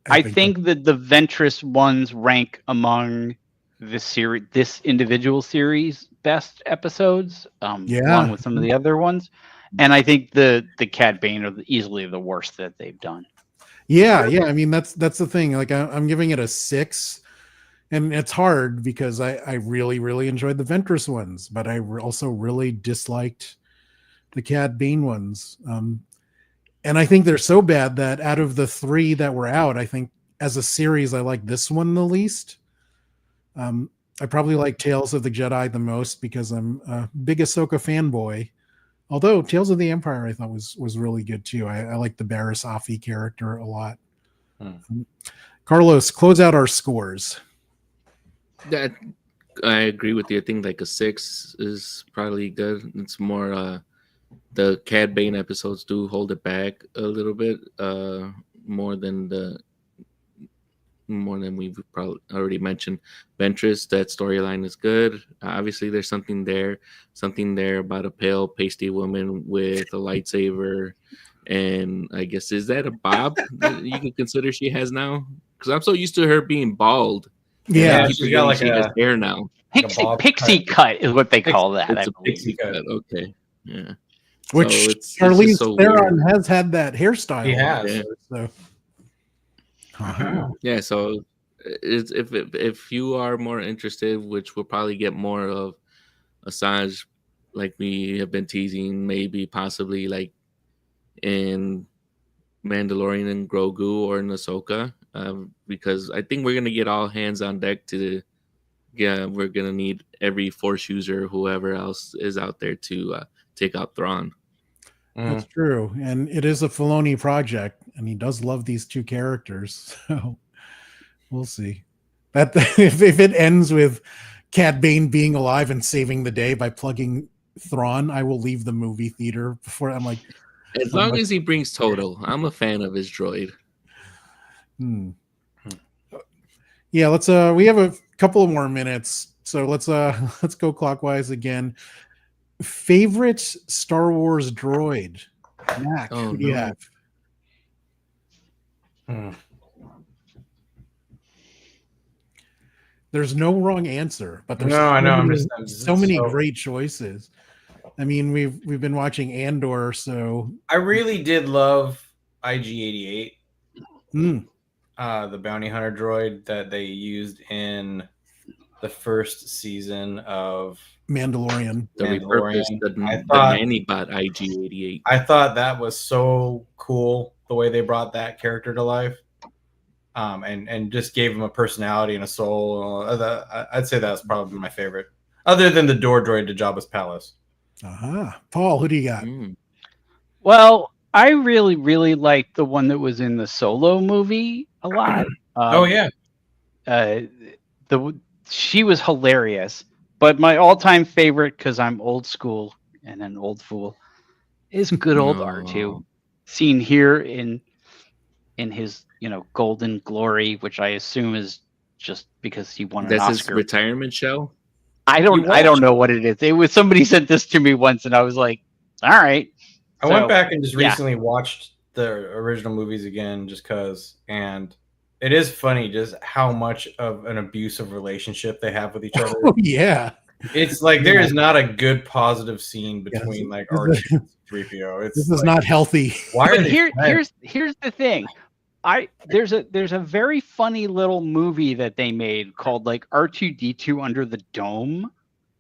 I think that the Ventress ones rank among this individual series best episodes, along with some of the other ones. And I think the Cad Bane are easily the worst that they've done. Yeah. I mean, that's the thing. Like, I'm giving it a 6, and it's hard because I really, really enjoyed the Ventress ones, but I also really disliked the Cad Bane ones. And I think they're so bad that out of the 3 that were out, I think as a series, I like this one the least. I probably like Tales of the Jedi the most because I'm a big Ahsoka fanboy. Although Tales of the Empire I thought was really good too. I like the Barriss Offee character a lot. Carlos, close out our scores. That I agree with you. I think like a 6 is probably good. It's more the Cad Bane episodes do hold it back a little bit more than we've probably already mentioned. Ventress, that storyline is good. Obviously, there's something there about a pale, pasty woman with a lightsaber, and I guess is that a bob that you can consider she has now? Because I'm so used to her being bald. Yeah, she's got like she has hair now. Pixie cut is what they call that. It's a pixie cut. Okay, yeah. Which Charlize Theron has had that hairstyle. He has. Yeah. So. Yeah, so it's, if you are more interested, which we'll probably get more of Asajj, like we have been teasing, maybe possibly like in Mandalorian and Grogu or in Ahsoka, because I think we're gonna get all hands on deck to. Yeah, we're gonna need every Force user, whoever else is out there, to take out Thrawn. That's true, and it is a Filoni project, and he does love these 2 characters. So we'll see. That if it ends with Cad Bane being alive and saving the day by plugging Thrawn, I will leave the movie theater before. I'm like, as long as he brings Toto, I'm a fan of his droid. Yeah, let's. We have a couple of more minutes, so let's go clockwise again. Favorite Star Wars droid? Mac, who do you have? There's no wrong answer, but there's so many great choices. I mean, we've been watching Andor, so I really did love IG-88, the bounty hunter droid that they used in the first season of Mandalorian. The repurposed the Nanny-bot IG-88. I thought that was so cool the way they brought that character to life, and just gave him a personality and a soul. I'd say that's probably my favorite, other than the door droid to Jabba's palace. Paul, who do you got? Well, I really, really liked the one that was in the Solo movie a lot. She was hilarious. But my all-time favorite, because I'm old school and an old fool, is good old R2. Seen here in his golden glory, which I assume is just because he won an Oscar. That's his retirement show. I don't know what it is. It was somebody sent this to me once, and I was like, all right. I went back and just recently watched the original movies again, just because, and it is funny just how much of an abusive relationship they have with each other. Oh, yeah. It's like there is not a good positive scene between like R2 and 3PO. This is not healthy. Why? But here's the thing. There's a very funny little movie that they made called like R2-D2 Under the Dome,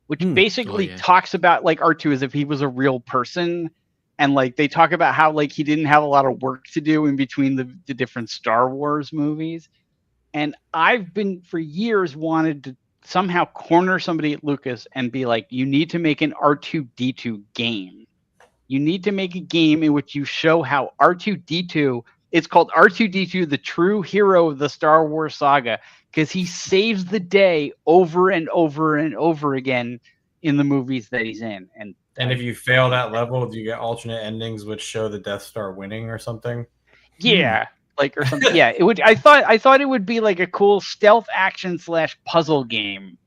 which basically talks about like R2 as if he was a real person. And like they talk about how like he didn't have a lot of work to do in between the different Star Wars movies. And I've been for years wanted to somehow corner somebody at Lucas and be like, you need to make an R2-D2 game. You need to make a game in which you show how R2-D2, it's called R2-D2, the true hero of the Star Wars saga, because he saves the day over and over and over again in the movies that he's in. And if you fail that level, do you get alternate endings which show the Death Star winning or something? Yeah. like or something. Yeah, it would. I thought it would be like a cool stealth action / puzzle game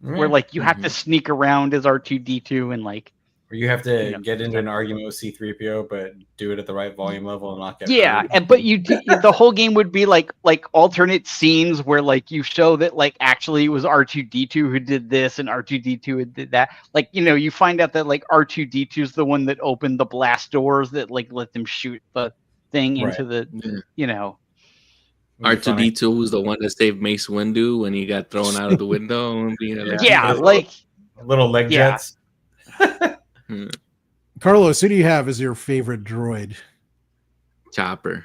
where like you have to sneak around as R2D2 and like. Or you have to get into an argument with C-3PO, but do it at the right volume level and not get hurt. And but the whole game would be like alternate scenes where like you show that like actually it was R2D2 who did this and R2D2 who did that. Like you find out that like R2D2 is the one that opened the blast doors that like let them shoot the thing into the R2D2 was the one that saved Mace Windu when he got thrown out of the window. Like little leg jets. Carlos, who do you have as your favorite droid? Chopper.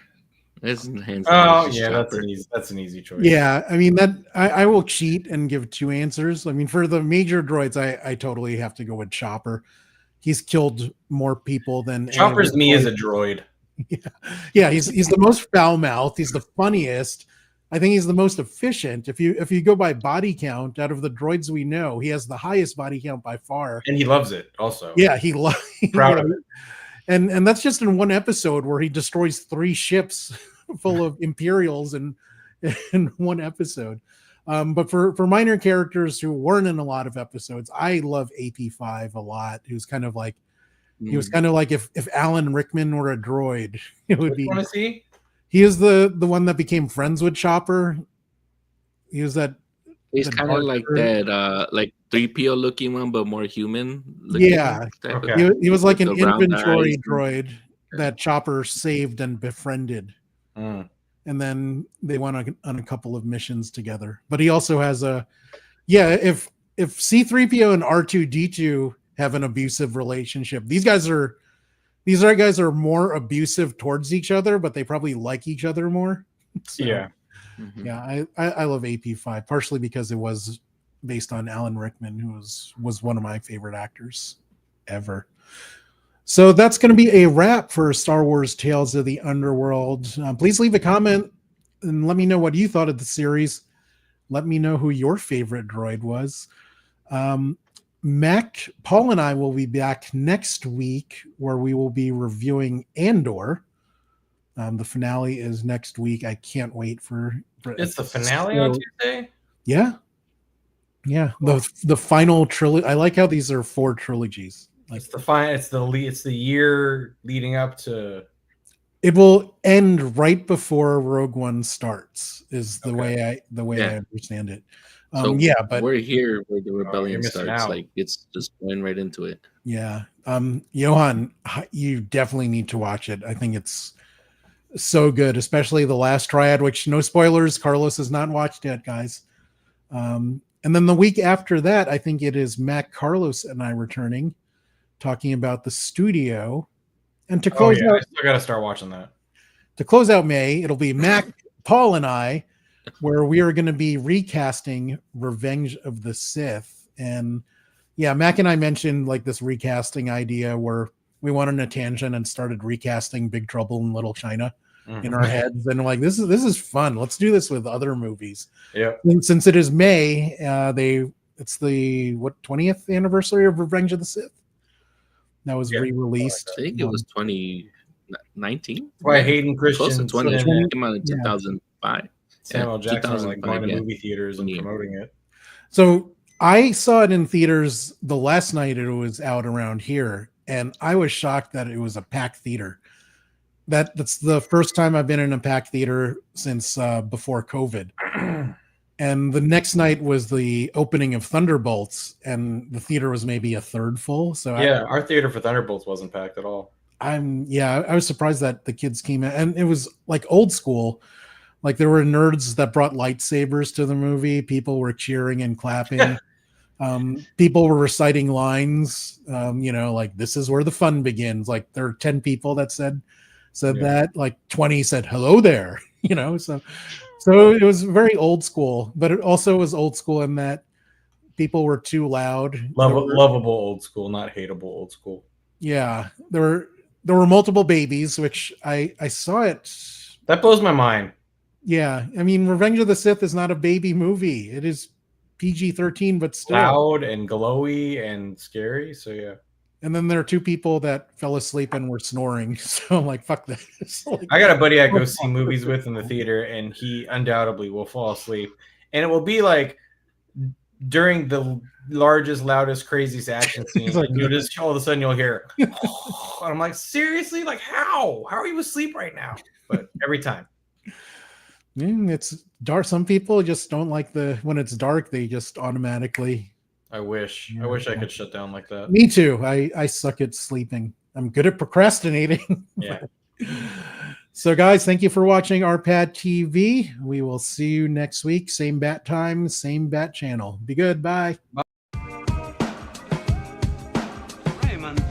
That's an easy choice. Yeah, I mean that I will cheat and give two answers. I mean, for the major droids, I totally have to go with Chopper. He's killed more people than Chopper's me as a droid. Yeah, he's the most foul-mouthed. He's the funniest. I think he's the most efficient. If you go by body count, out of the droids we know, he has the highest body count by far. And he loves it also. Yeah, he's proud of it. And that's just in one episode where he destroys 3 ships full of Imperials in one episode. But for minor characters who weren't in a lot of episodes, I love AP5 a lot. He was kind of like if Alan Rickman were a droid, it would be. Want to see? He is the one that became friends with Chopper. He was that. He's kind of like that, like 3PO looking one, but more human. Yeah, he was like an inventory droid that Chopper saved and befriended, and then they went on a couple of missions together. But he also has if C-3PO and R2D2 have an abusive relationship, these guys are more abusive towards each other, but they probably like each other more. So, yeah, I love AP5 partially because it was based on Alan Rickman, who was one of my favorite actors ever. So that's going to be a wrap for Star Wars Tales of the Underworld. Please leave a comment and let me know what you thought of the series. Let me know who your favorite droid was. Paul and I will be back next week where we will be reviewing Andor. The finale is next week. I can't wait for it's the finale on Tuesday. Yeah. The final trilogy. I like how these are 4 trilogies. Like, it's the year leading up to. It will end right before Rogue One starts. Is the way I understand it. But we're here where the rebellion starts. Like it's just going right into it. Yeah. Johan, you definitely need to watch it. I think it's so good, especially the last triad, which no spoilers, Carlos has not watched yet, guys. And then the week after that, I think it is Mac, Carlos, and I returning, talking about the studio. And to close out, I still gotta start watching that. To close out May, it'll be Mac, Paul, and I, where we are going to be recasting Revenge of the Sith. And Mac and I mentioned like this recasting idea where we went on a tangent and started recasting Big Trouble in Little China in our heads. And like, this is fun. Let's do this with other movies. Yeah. And since it is May, it's the 20th anniversary of Revenge of the Sith. That was re-released. I think it was 2019. Why Hayden Christensen 2020 came out in 2005. Samuel Jackson was like going to movie theaters and promoting it. So I saw it in theaters the last night it was out around here, and I was shocked that it was a packed theater. That's the first time I've been in a packed theater since before COVID. And the next night was the opening of Thunderbolts, and the theater was maybe a third full. So our theater for Thunderbolts wasn't packed at all. I was surprised that the kids came in, and it was like old school. Like there were nerds that brought lightsabers to the movie. People were cheering and clapping. People were reciting lines. Like this is where the fun begins. Like there are 10 people that said that. Like 20 said hello there. So it was very old school, but it also was old school in that people were too loud. Lovable old school, not hateable old school. Yeah, there were multiple babies, which I saw it. That blows my mind. Yeah, I mean, Revenge of the Sith is not a baby movie. It is PG-13, but still loud and glowy and scary. So And then there are two people that fell asleep and were snoring. So I'm like, fuck this. Like, I got a buddy I go see movies with in the theater, and he undoubtedly will fall asleep. And it will be like during the largest, loudest, craziest action scene. like, and you'll just all of a sudden you'll hear, and I'm like, seriously? Like, how? How are you asleep right now? But every time. It's dark. Some people just don't like when it's dark, they just automatically. I wish I could shut down like that. Me too. I suck at sleeping. I'm good at procrastinating. Yeah. So guys, thank you for watching RPadTV. We will see you next week. Same bat time, same bat channel. Be good. Bye. Raymond,